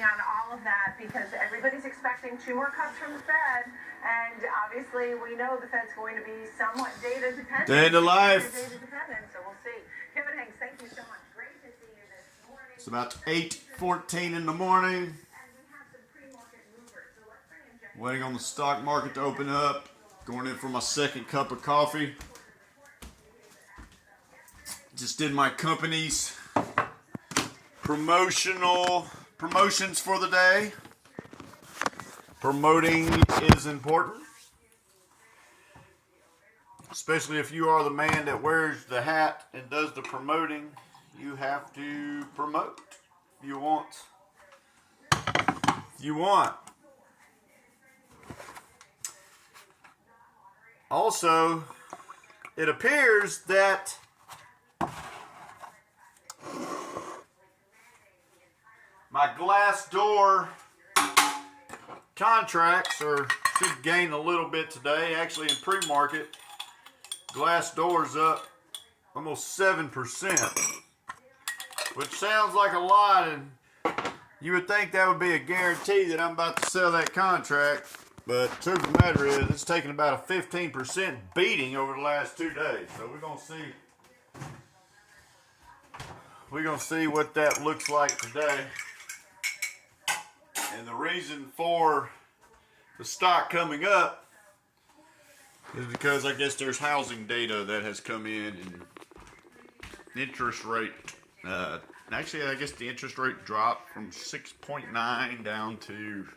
on all of that because everybody's expecting 2 more cuts from the Fed, and obviously we know the Fed's going to be somewhat data dependent. Data life. Data dependent, so we'll see. Kevin Hanks, thank you so much. Great to see you this morning. It's about 8:14 in the morning. Waiting on the stock market to open up. Going in for my second cup of coffee. Just did my company's promotions for the day. Promoting is important. Especially if you are the man that wears the hat and does the promoting. You have to promote. If you want. Also, it appears that my glass door contracts should gain a little bit today. Actually, in pre-market, glass door's up almost 7%, which sounds like a lot, and you would think that would be a guarantee that I'm about to sell that contract. But the truth of the matter is, it's taken about a 15% beating over the last 2 days. So we're gonna see. We're gonna see what that looks like today. And the reason for the stock coming up is because I guess there's housing data that has come in, and interest rate. Actually, I guess the interest rate dropped from 6.9 down to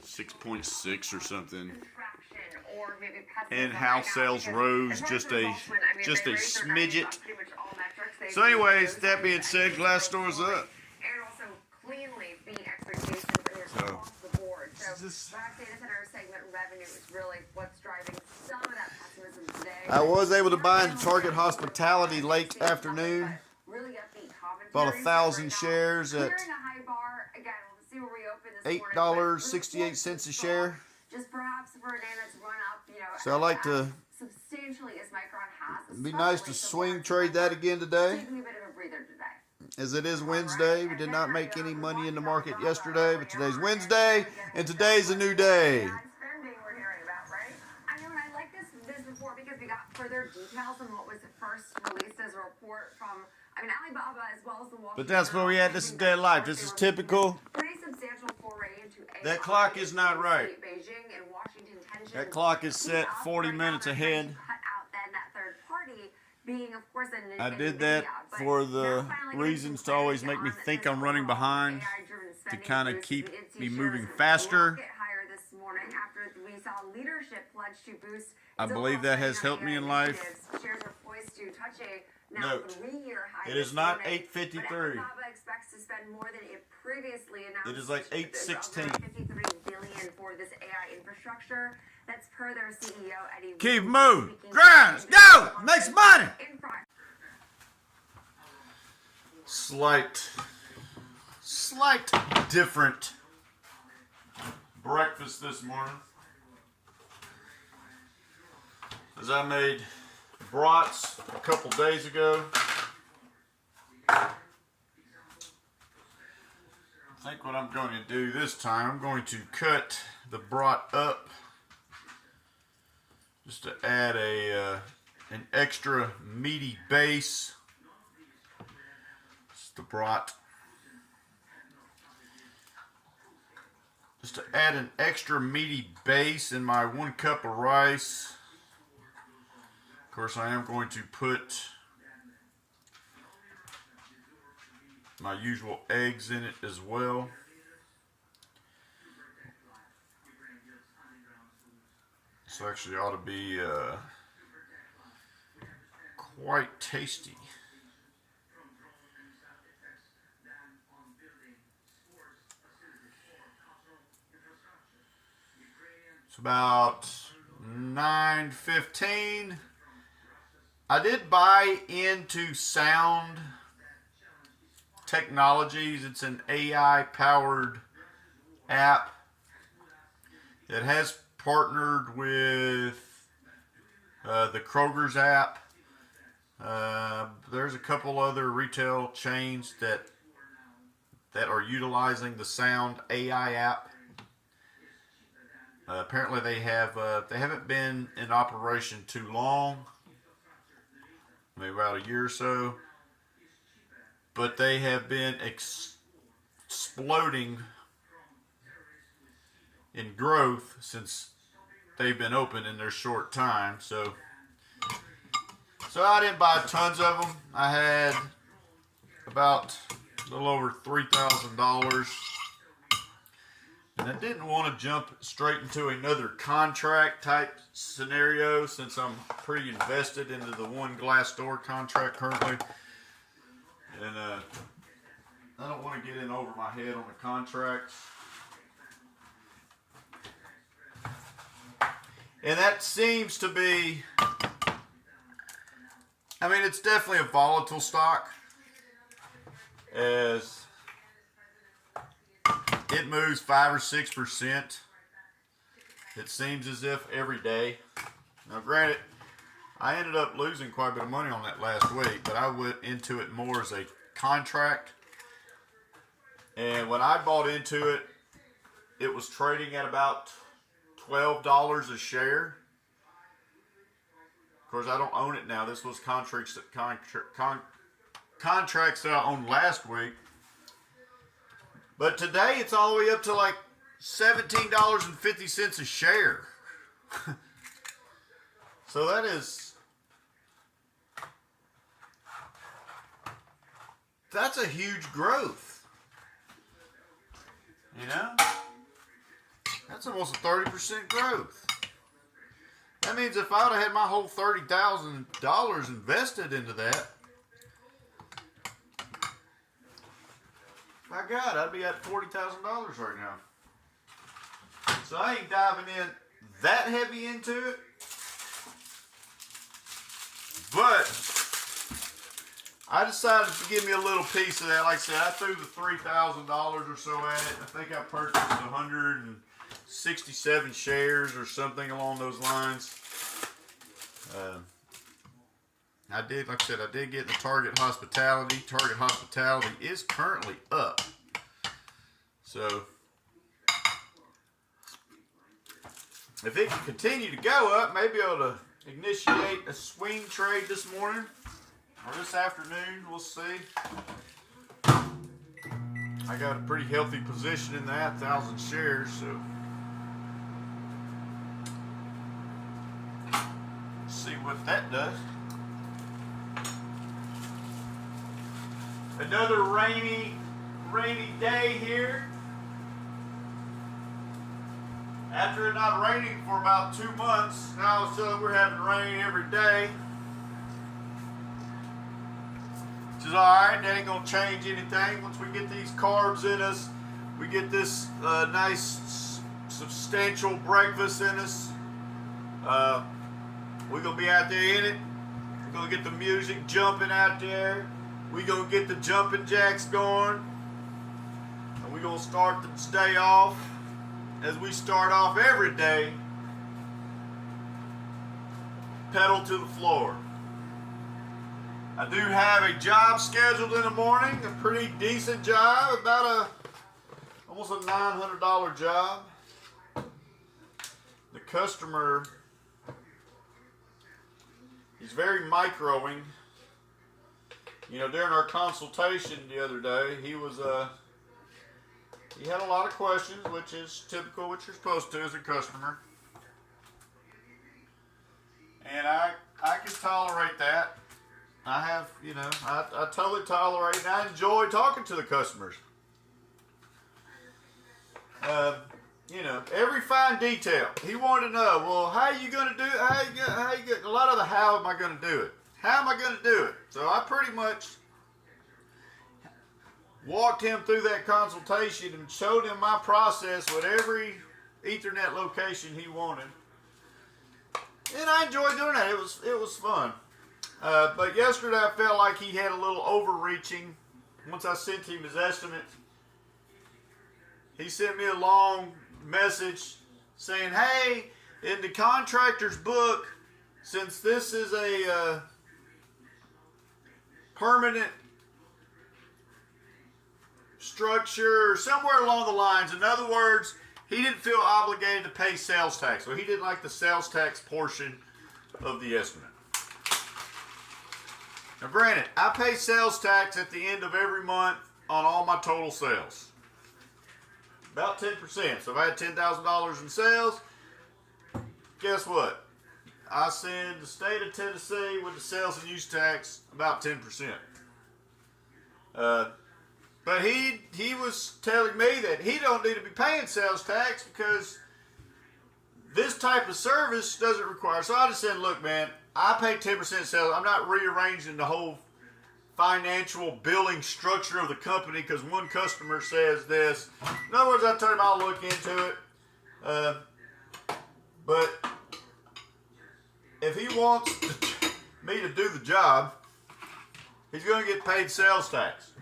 6.6 or something, and house sales rose just a smidget. So anyways, that being said, glass door's up. I was able to buy into Target Hospitality late afternoon. Bought 1,000 shares at $8.68 a share. So I like to. It'd be nice to swing trade that again today. As it is Wednesday, we did not make any money in the market yesterday, but today's Wednesday, and today's a new day. I know, and I like this report because we got further details on what was first released as a report from, Alibaba as well as the Wall Street. But that's where we at. This is dead life. This is typical. Pretty substantial foray into AI. That clock is not right. Beijing and Washington tensions. That clock is set 40 minutes ahead. Cut out then that third party being, of course, I did that for the reasons to always make me think I'm running behind, to kind of keep me moving faster. I believe that has helped me in life. Note, it is not 8:53. It is like 8:16. For this AI infrastructure. That's per their CEO Eddie. Keep moving. Grind. Go. Make some money. Slight different breakfast this morning. As I made brats a couple days ago. I think what I'm going to do this time, I'm going to cut the brat up just to add an extra meaty base. It's the brat. Just to add an extra meaty base in my 1 cup of rice. Of course, I am going to put my usual eggs in it as well. This actually ought to be quite tasty. It's about 9:15. I did buy into Sound Technologies. It's an AI-powered app that has partnered with the Kroger's app. There's a couple other retail chains that that are utilizing the Sound AI app. Apparently they haven't been in operation too long, maybe about a year or so, but they have been exploding in growth since they've been open in their short time. So I didn't buy tons of them. I had about a little over $3,000. And I didn't want to jump straight into another contract type scenario since I'm pretty invested into the one glass door contract currently. And I don't want to get in over my head on the contracts. And that seems to be, I mean, it's definitely a volatile stock, as it moves 5 or 6%. It seems as if every day. Now, granted, I ended up losing quite a bit of money on that last week, but I went into it more as a contract. And when I bought into it, it was trading at about $12 a share. Of course, I don't own it now. This was contracts that I owned last week. But today it's all the way up to like $17.50 a share. So that's a huge growth. You know? That's almost a 30% growth. That means if I would have had my whole $30,000 invested into that, my God, I'd be at $40,000 right now. So I ain't diving in that heavy into it. But I decided to give me a little piece of that. Like I said, I threw the $3,000 or so at it. I think I purchased 167 shares or something along those lines. I did, like I said, I did get the Target Hospitality. Target Hospitality is currently up. So if it can continue to go up, maybe I'll to initiate a swing trade this morning or this afternoon. We'll see. I got a pretty healthy position in that, 1,000 shares, so see what that does. Another rainy day here. After it not raining for about 2 months, now all of a sudden we're having rain every day. Which is alright, that ain't gonna change anything. Once we get these carbs in us, we get this nice substantial breakfast in us. We're gonna be out there in it. We're gonna get the music jumping out there. We're gonna get the jumping jacks going. And we're gonna start this day off as we start off every day. Pedal to the floor. I do have a job scheduled in the morning, a pretty decent job, about almost a $900 job. The customer, he's very microing. You know, during our consultation the other day, he had a lot of questions, which is typical, what you're supposed to as a customer. And I can tolerate that. I totally tolerate it, and I enjoy talking to the customers. Every fine detail. He wanted to know, well, how are you going to do it? A lot of the how am I going to do it? How am I going to do it? So I pretty much walked him through that consultation and showed him my process with every Ethernet location he wanted. And I enjoyed doing that. It was fun. But yesterday I felt like he had a little overreaching. Once I sent him his estimate, he sent me a long message saying, hey, in the contractor's book, since this is a permanent structure, somewhere along the lines. In other words, he didn't feel obligated to pay sales tax. So he didn't like the sales tax portion of the estimate. Now granted, I pay sales tax at the end of every month on all my total sales. About 10%. So if I had $10,000 in sales, guess what? I send the state of Tennessee with the sales and use tax about 10%. But he was telling me that he don't need to be paying sales tax because this type of service doesn't require. So I just said, look, man, I pay 10% sales. I'm not rearranging the whole financial billing structure of the company because one customer says this. In other words, I told him I'll look into it. But if he wants me to do the job, he's going to get paid sales tax,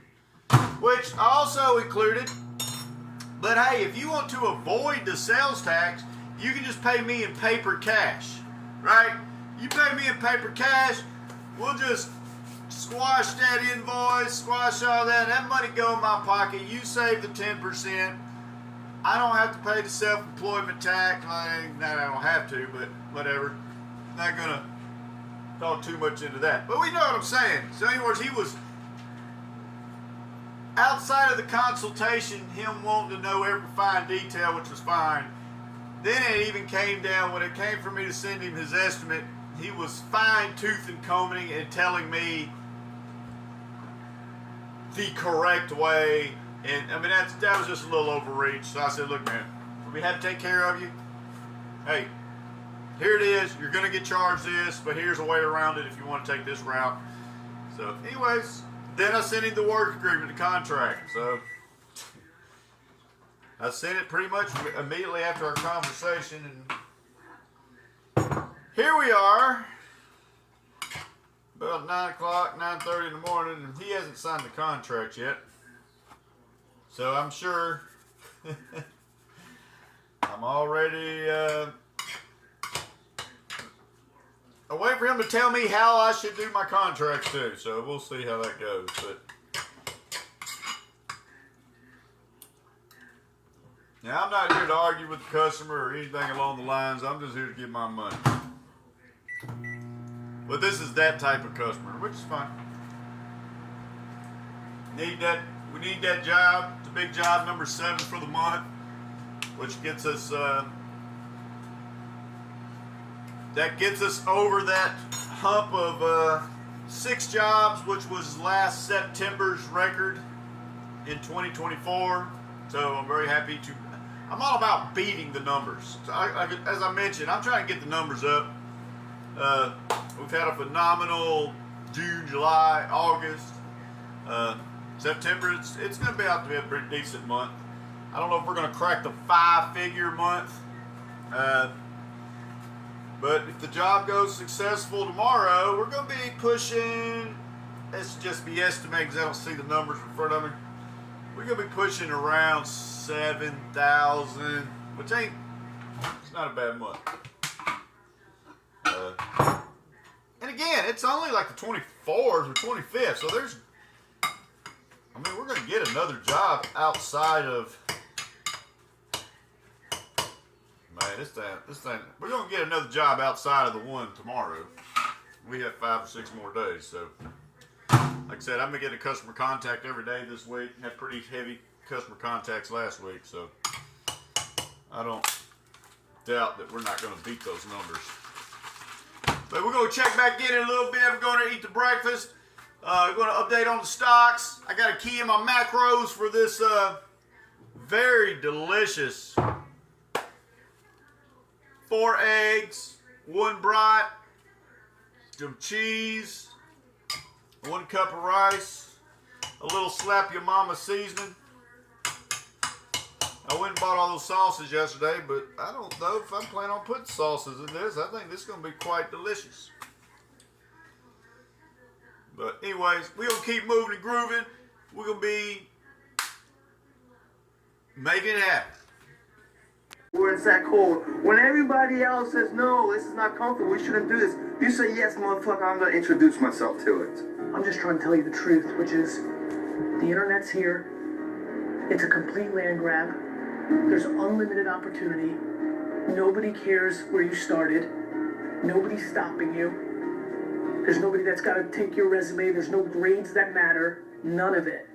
which I also included. But hey, if you want to avoid the sales tax, you can just pay me in paper cash, right? You pay me in paper cash, we'll just squash that invoice, squash all that. That money go in my pocket. You save the 10%. I don't have to pay the self-employment tax. I don't have to, but whatever. Not gonna talk too much into that. But we know what I'm saying. So in other words, he was outside of the consultation, him wanting to know every fine detail, which was fine. Then it even came down, when it came for me to send him his estimate, he was fine-tooth and combing and telling me the correct way. And I mean, that was just a little overreach. So I said, look, man, we have to take care of you. Hey, here it is. You're going to get charged this, but here's a way around it if you want to take this route. So anyways, then I sent him the work agreement, the contract. So I sent it pretty much immediately after our conversation, and here we are, about 9 o'clock, 9:30 in the morning, and he hasn't signed the contract yet. So I'm sure I'm already I'm waiting for him to tell me how I should do my contracts too. So we'll see how that goes. But now, I'm not here to argue with the customer or anything along the lines. I'm just here to get my money. But this is that type of customer, which is fine. We need that job. It's a big job, number 7 for the month, which gets us over that hump of 6 jobs, which was last September's record in 2024. So I'm very happy to. I'm all about beating the numbers. So as I mentioned, I'm trying to get the numbers up. We've had a phenomenal June, July, August, September. It's going to be out to be a pretty decent month. I don't know if we're going to crack the 5-figure month, but if the job goes successful tomorrow, we're going to be pushing. Let's just be estimating because I don't see the numbers in front of me. We're going to be pushing around 7,000, which it's not a bad month. And again, it's only like the 24th or 25th, so we're going to get another job outside of, man, this thing, we're going to get another job outside of the one tomorrow. We have 5 or 6 more days, so. Like I said, I've been getting a customer contact every day this week. Had pretty heavy customer contacts last week, so I don't doubt that we're not going to beat those numbers. But we're going to check back in a little bit. We're going to eat the breakfast. We're going to update on the stocks. I got a key in my macros for this very delicious 4 eggs, 1 brat, some cheese, 1 cup of rice, a little slap your mama seasoning. I went and bought all those sauces yesterday, but I don't know if I'm planning on putting sauces in this. I think this is going to be quite delicious. But anyways, we're going to keep moving and grooving. We're going to be making it happen. Where it's that cold. When everybody else says, no, this is not comfortable, we shouldn't do this, you say, yes, motherfucker, I'm going to introduce myself to it. I'm just trying to tell you the truth, which is the internet's here. It's a complete land grab. There's unlimited opportunity. Nobody cares where you started. Nobody's stopping you. There's nobody that's got to take your resume. There's no grades that matter. None of it.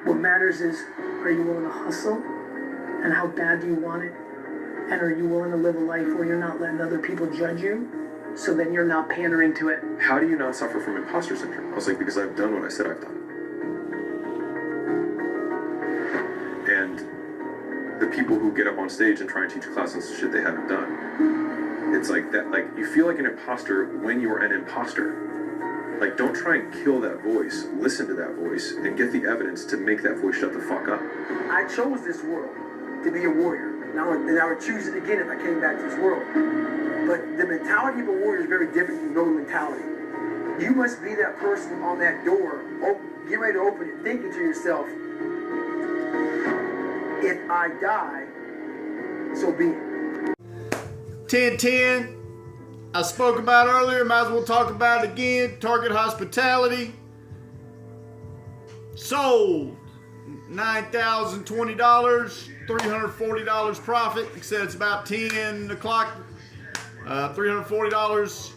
What matters is, are you willing to hustle? And how bad do you want it? And are you willing to live a life where you're not letting other people judge you? So then you're not pandering to it. How do you not suffer from imposter syndrome? I was like, because I've done what I said I've done. And the people who get up on stage and try and teach classes shit they haven't done, it's like that, like, you feel like an imposter when you're an imposter. Like, don't try and kill that voice. Listen to that voice and get the evidence to make that voice shut the fuck up. I chose this world to be a warrior. And I would choose it again if I came back to this world. But the mentality of a warrior is very different from normal mentality. You must be that person on that door, get ready to open it, thinking to yourself, if I die, so be it. 10-10. I spoke about earlier, might as well talk about it again. Target Hospitality. Sold. $9,020, $340 profit. Like I said, it's about 10 o'clock. $340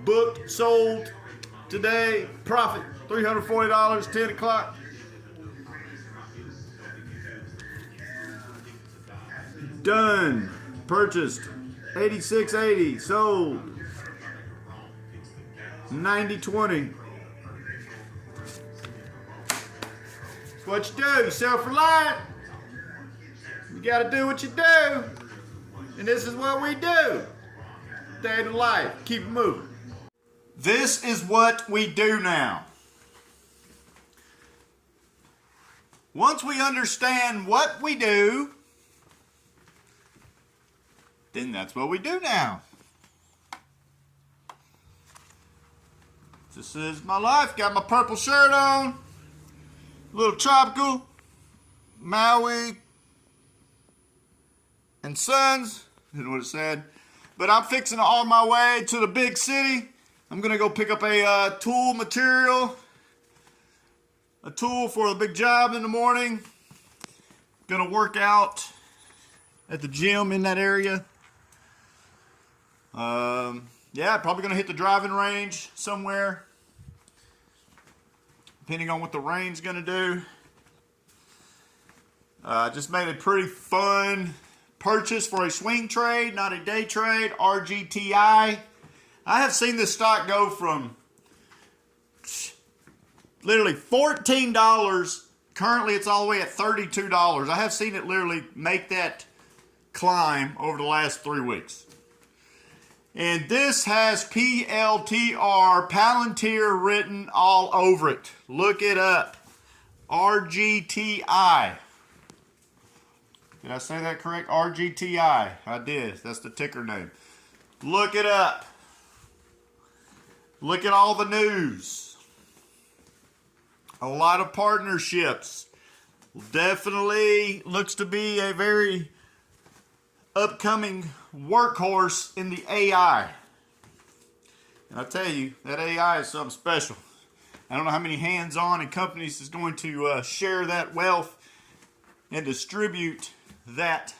booked, sold today. Profit, $340, 10 o'clock. Done. Purchased. $86.80. Sold. $90.20. What you do, self-reliant. You gotta do what you do. And this is what we do. Day to life. Keep it moving. This is what we do now. Once we understand what we do, then that's what we do now. This is my life. Got my purple shirt on. A little tropical. Maui and Sons. That's what it said. But I'm fixing to on my way to the big city. I'm going to go pick up a tool material. A tool for the big job in the morning. Going to work out at the gym in that area. Yeah, probably going to hit the driving range somewhere. Depending on what the rain's going to do. Just made a pretty fun purchase for a swing trade, not a day trade. RGTI. I have seen this stock go from literally $14. Currently, it's all the way at $32. I have seen it literally make that climb over the last 3 weeks. And this has PLTR, Palantir, written all over it. Look it up. RGTI. Did I say that correct? RGTI. I did. That's the ticker name. Look it up. Look at all the news. A lot of partnerships. Definitely looks to be a very upcoming workhorse in the AI. And I tell you, that AI is something special. I don't know how many hands-on and companies is going to share that wealth and distribute that.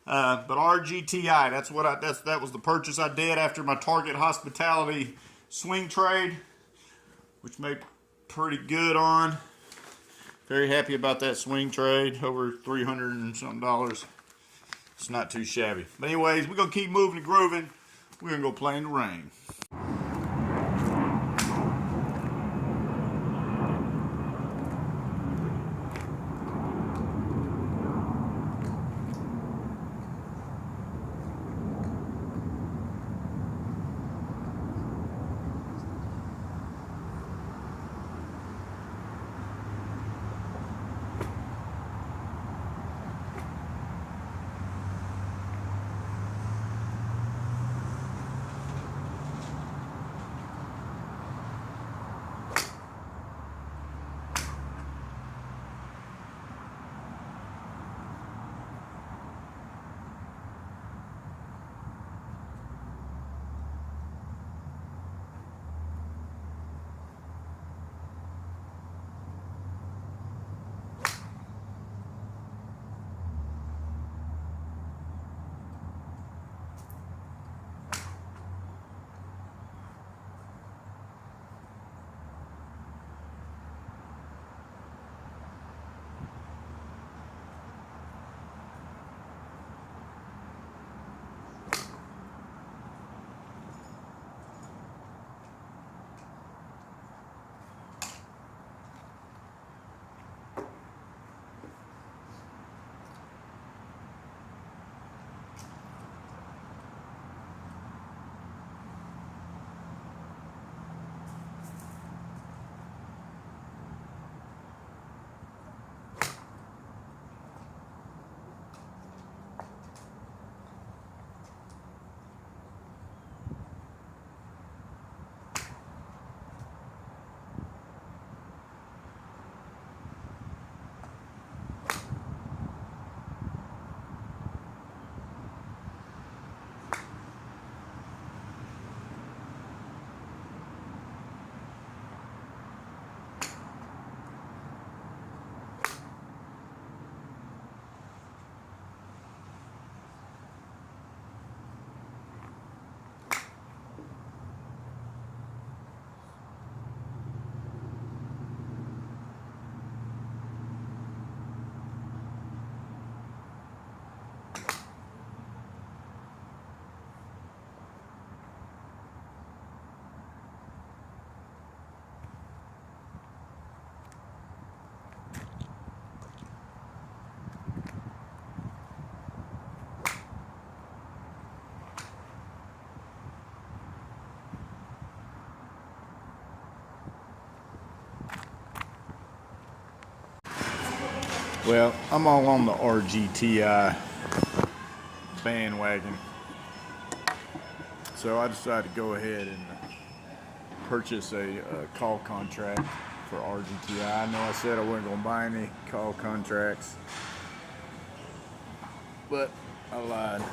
But RGTI, that was the purchase I did after my Target Hospitality swing trade, which made pretty good on. Very happy about that swing trade, over $300 and something. It's not too shabby. But anyways, we're going to keep moving and grooving. We're going to go play in the rain. Well, I'm all on the RGTI bandwagon. So I decided to go ahead and purchase a call contract for RGTI. I know I said I wasn't going to buy any call contracts, but I lied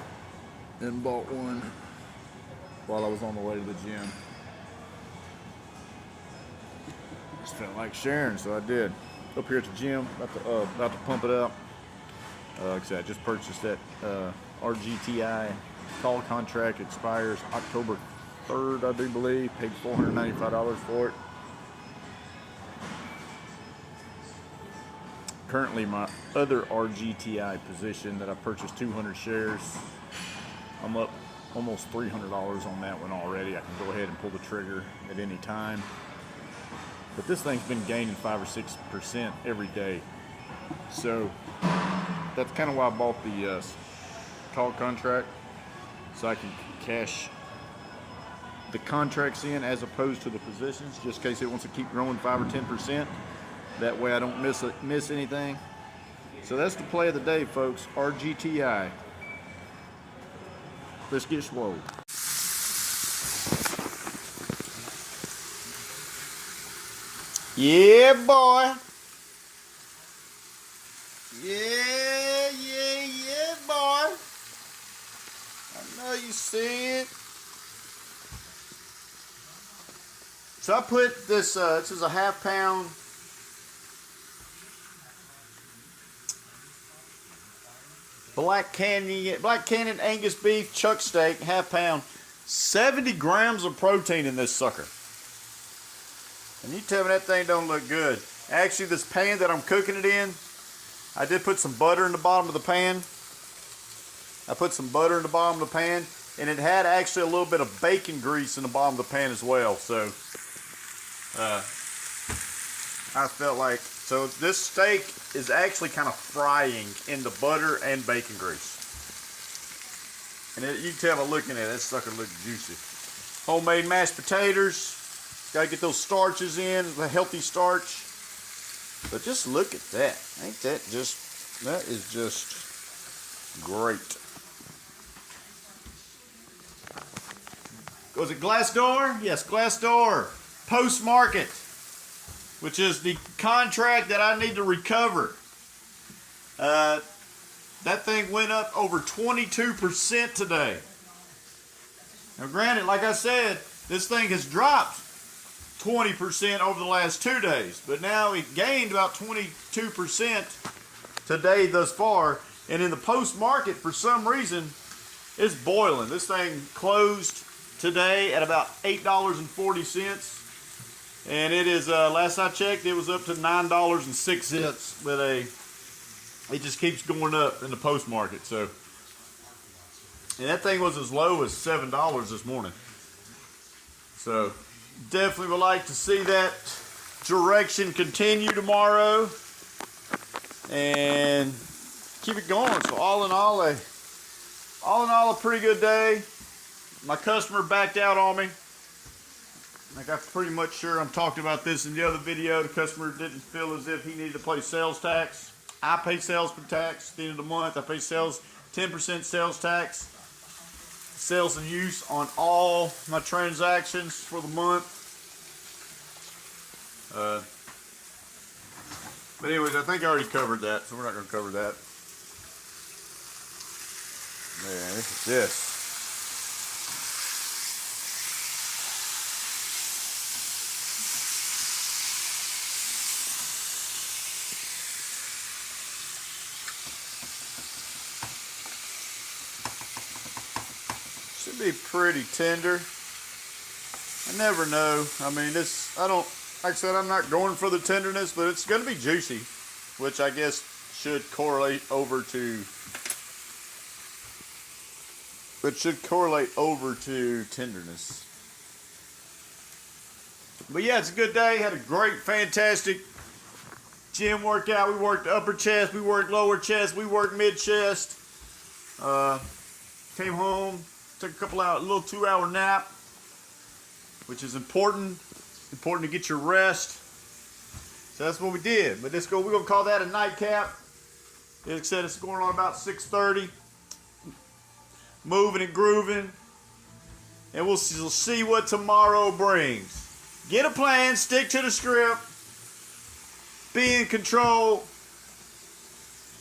and bought one while I was on the way to the gym. Just felt like sharing, so I did. Up here at the gym, about to pump it up. Like I said, I just purchased that RGTI call contract. Expires October 3rd, I do believe. Paid $495 for it. Currently, my other RGTI position that I purchased 200 shares, I'm up almost $300 on that one already. I can go ahead and pull the trigger at any time. But this thing's been gaining 5 or 6% every day. So that's kind of why I bought the call contract, so I can cash the contracts in as opposed to the positions, just in case it wants to keep growing 5 or 10%. That way I don't miss anything. So that's the play of the day, folks. RGTI. Let's get swole. Yeah, boy. Yeah, boy. I know you see it. So I put this, this is a half-pound Black Canyon Angus beef chuck steak, half-pound, 70 grams of protein in this sucker. And you tell me that thing don't look good. Actually, this pan that I'm cooking it in, I did put some butter in the bottom of the pan. I put some butter in the bottom of the pan, and it had actually a little bit of bacon grease in the bottom of the pan as well. So, I felt like, so this steak is actually kind of frying in the butter and bacon grease. And you can tell by looking at it, that sucker looks juicy. Homemade mashed potatoes. Got to get those starches in, the healthy starch. But just look at that. Ain't that just, that is just great. Was it Glassdoor? Yes, Glassdoor. Post-market, which is the contract that I need to recover. That thing went up over 22% today. Now granted, like I said, this thing has dropped 20% over the last 2 days, but now it gained about 22% today thus far. And in the post market, for some reason, it's boiling. This thing closed today at about $8.40, and it is, last I checked, it was up to $9.06. But it just keeps going up in the post market. So, and that thing was as low as $7 this morning. So definitely would like to see that direction continue tomorrow and keep it going. So all in all a pretty good day. My customer backed out on me. Like I'm pretty much sure I'm talking about this in the other video. The customer didn't feel as if he needed to pay sales tax. I pay sales tax at the end of the month. I pay 10% sales tax. Sales and use on all my transactions for the month. But anyways, I think I already covered that, so we're not going to cover that. Man, look at this. Should be pretty tender. I never know. I mean, this, I don't, like I said, I'm not going for the tenderness, but it's going to be juicy, which I guess should correlate over to, tenderness. But yeah, it's a good day. Had a great, fantastic gym workout. We worked upper chest, we worked lower chest, we worked mid chest. Came home, took a little 2-hour nap, which is important. Important to get your rest. So that's what we did. But we're gonna call that a nightcap. Like I said, it's going on about 6:30. Moving and grooving. And we'll see what tomorrow brings. Get a plan, stick to the script, be in control,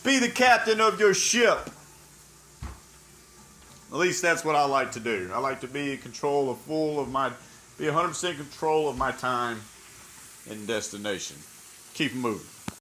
be the captain of your ship. At least that's what I like to do. I like to be in control be 100% control of my time and destination. Keep moving.